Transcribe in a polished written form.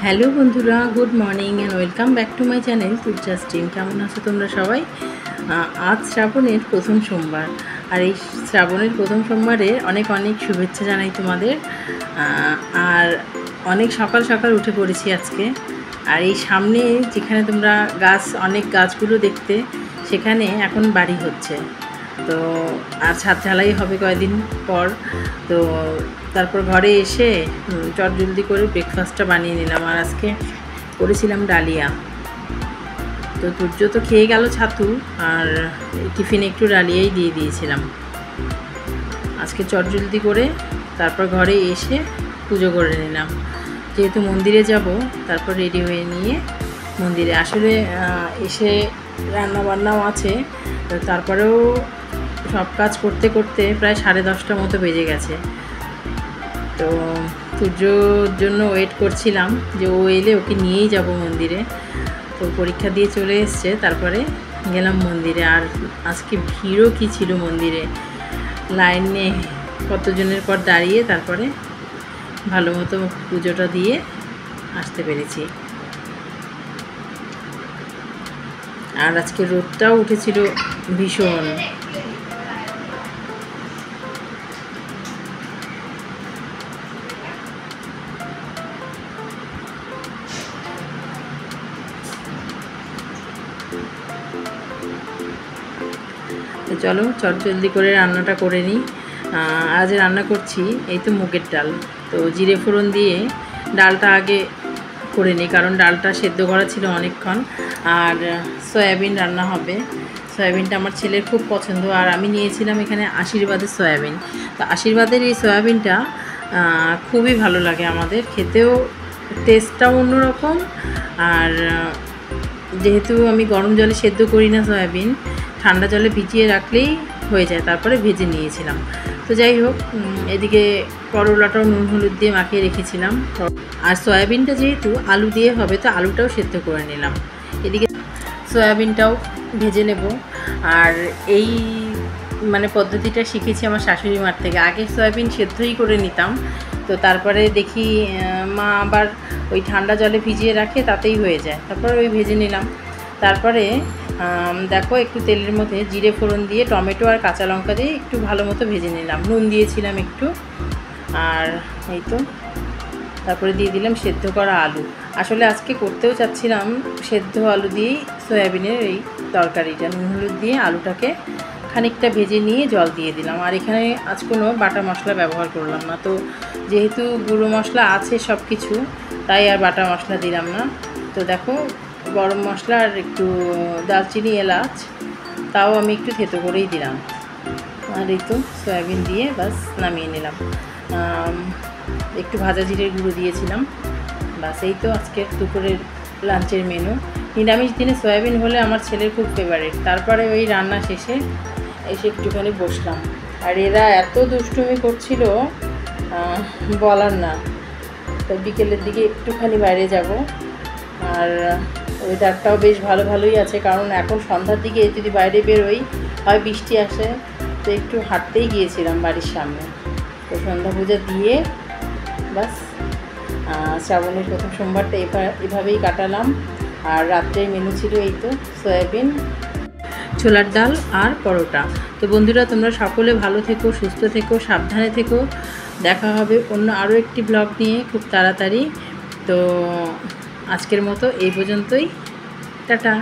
Hello বন্ধুরা, good morning and welcome back to my channel Turya stream. কেমন আছো তোমরা সবাই? আজ শ্রাবণের প্রথম সোমবার, আর এই শ্রাবণের প্রথম সোমবারে অনেক অনেক শুভেচ্ছা জানাই তোমাদের। আর অনেক সকাল সকাল উঠে পড়েছি আজকে। আর এই সামনে যেখানে তোমরা অনেক গাছগুলো দেখতে, সেখানে এখন বাড়ি হচ্ছে। তো আর ছাদ ঢালাই হবে কয়েকদিন পর। তো তারপর ঘরে এসে চটজলদি করে ব্রেকফাস্টটা বানিয়ে নিলাম। আর আজকে করেছিলাম ডালিয়া। তো তুর্য তো খেয়ে গেল ছাতু, আর টিফিনে একটু ডালিয়াই দিয়ে দিয়েছিলাম। আজকে চটজলদি করে তারপর ঘরে এসে পুজো করে নিলাম, যেহেতু মন্দিরে যাব। তারপর রেডি হয়ে নিয়ে মন্দিরে আসলে এসে রান্নাবান্নাও আছে। তারপরেও সব কাজ করতে করতে প্রায় 10:30টার মতো বেজে গেছে। তো সূর্যর জন্য ওয়েট করছিলাম যে ও এলে ওকে নিয়েই যাব মন্দিরে। তো পরীক্ষা দিয়ে চলে এসছে, তারপরে গেলাম মন্দিরে। আর আজকে ভিড়ও কী ছিল মন্দিরে, লাইনে কতজনের পর দাঁড়িয়ে তারপরে ভালো মতো পুজোটা দিয়ে আসতে পেরেছি। আর আজকে রোদটাও উঠেছিল ভীষণ। তো চলো চটজলদি করে রান্নাটা করে নিই। আজ রান্না করছি এই তো মুগের ডাল। তো জিরে ফোড়ন দিয়ে ডালটা আগে করে নিই, কারণ ডালটা সেদ্ধ করা ছিল অনেকক্ষণ। আর সয়াবিন রান্না হবে। সয়াবিনটা আমার ছেলের খুব পছন্দ, আর আমি নিয়েছিলাম এখানে আশীর্বাদের সয়াবিন। তো আশীর্বাদের এই সয়াবিনটা খুবই ভালো লাগে আমাদের, খেতেও টেস্টটাও অন্যরকম। আর যেহেতু আমি গরম জলে সেদ্ধ করি না সয়াবিন, ঠান্ডা জলে ভিজিয়ে রাখলেই হয়ে যায়, তারপরে ভেজে নিয়েছিলাম। তো যাই হোক, এদিকে করলাটাও নুন হলুদ দিয়ে মাখিয়ে রেখেছিলাম। আর সয়াবিনটা যেহেতু আলু দিয়ে হবে, তো আলুটাও সেদ্ধ করে নিলাম। এদিকে সয়াবিনটাও ভেজে নেব। আর এই পদ্ধতিটা শিখেছি আমার শাশুড়ি মার থেকে। আগে সয়াবিন সেদ্ধই করে নিতাম, তো তারপরে দেখি মা আবার ওই ঠান্ডা জলে ভিজিয়ে রাখে, তাতেই হয়ে যায়। তারপরে ওই ভেজে নিলাম। তারপরে দেখো, একটু তেলের মধ্যে জিরে ফোড়ন দিয়ে টমেটো আর কাঁচা লঙ্কা দিয়ে একটু ভালো মতো ভেজে নিলাম, নুন দিয়েছিলাম একটু। আর এই তো তারপরে দিয়ে দিলাম সেদ্ধ করা আলু। আসলে আজকে করতেও চাচ্ছিলাম সেদ্ধ আলু দিয়েই সয়াবিনের এই তরকারিটা। নুন হলুদ দিয়ে আলুটাকে খানিকটা ভেজে নিয়ে জল দিয়ে দিলাম। আর এখানে আজ কোনো বাটা মশলা ব্যবহার করলাম না। তো যেহেতু গুঁড়ো মশলা আছে সব কিছু, তাই আর বাটা মশলা দিলাম না। তো দেখো, গরম মশলা আর একটু দারচিনি এলাচ, তাও আমি একটু থেতো করেই দিলাম। আর এই তো সয়াবিন দিয়ে বাস নামিয়ে নিলাম। একটু ভাজা জিরের গুঁড়ো দিয়েছিলাম। বাস এই তো আজকের দুপুরের লাঞ্চের মেনু। নিরামিষ দিনে সয়াবিন হলে আমার ছেলের খুব ফেভারিট। তারপরে ওই রান্না শেষে এসে একটুখানি বসলাম। আর এরা এত দুষ্টুমি করছিল বলার না। তো বিকেলের দিকে একটুখানি বাইরে যাব। আর ওয়েদারটাও বেশ ভালোই আছে, কারণ এখন সন্ধ্যার দিকে যদি বাইরে বেরোই হয় বৃষ্টি আসে। তো একটু হাঁটতেই গিয়েছিলাম বাড়ির সামনে। তো সন্ধ্যা পূজা দিয়ে বাস শ্রাবণের প্রথম সোমবারটা এভাবেই কাটালাম। আর রাত্রের মেনু ছিল এই তো সয়াবিন, ছোলার ডাল আর পরোটা। তো বন্ধুরা, তোমরা সকলে ভালো থেকো, সুস্থ থেকো, সাবধানে থেকো। দেখা হবে অন্য আরও একটি ব্লগ নিয়ে খুব তাড়াতাড়ি। তো আজকের মতো এই পর্যন্তই, টাটা।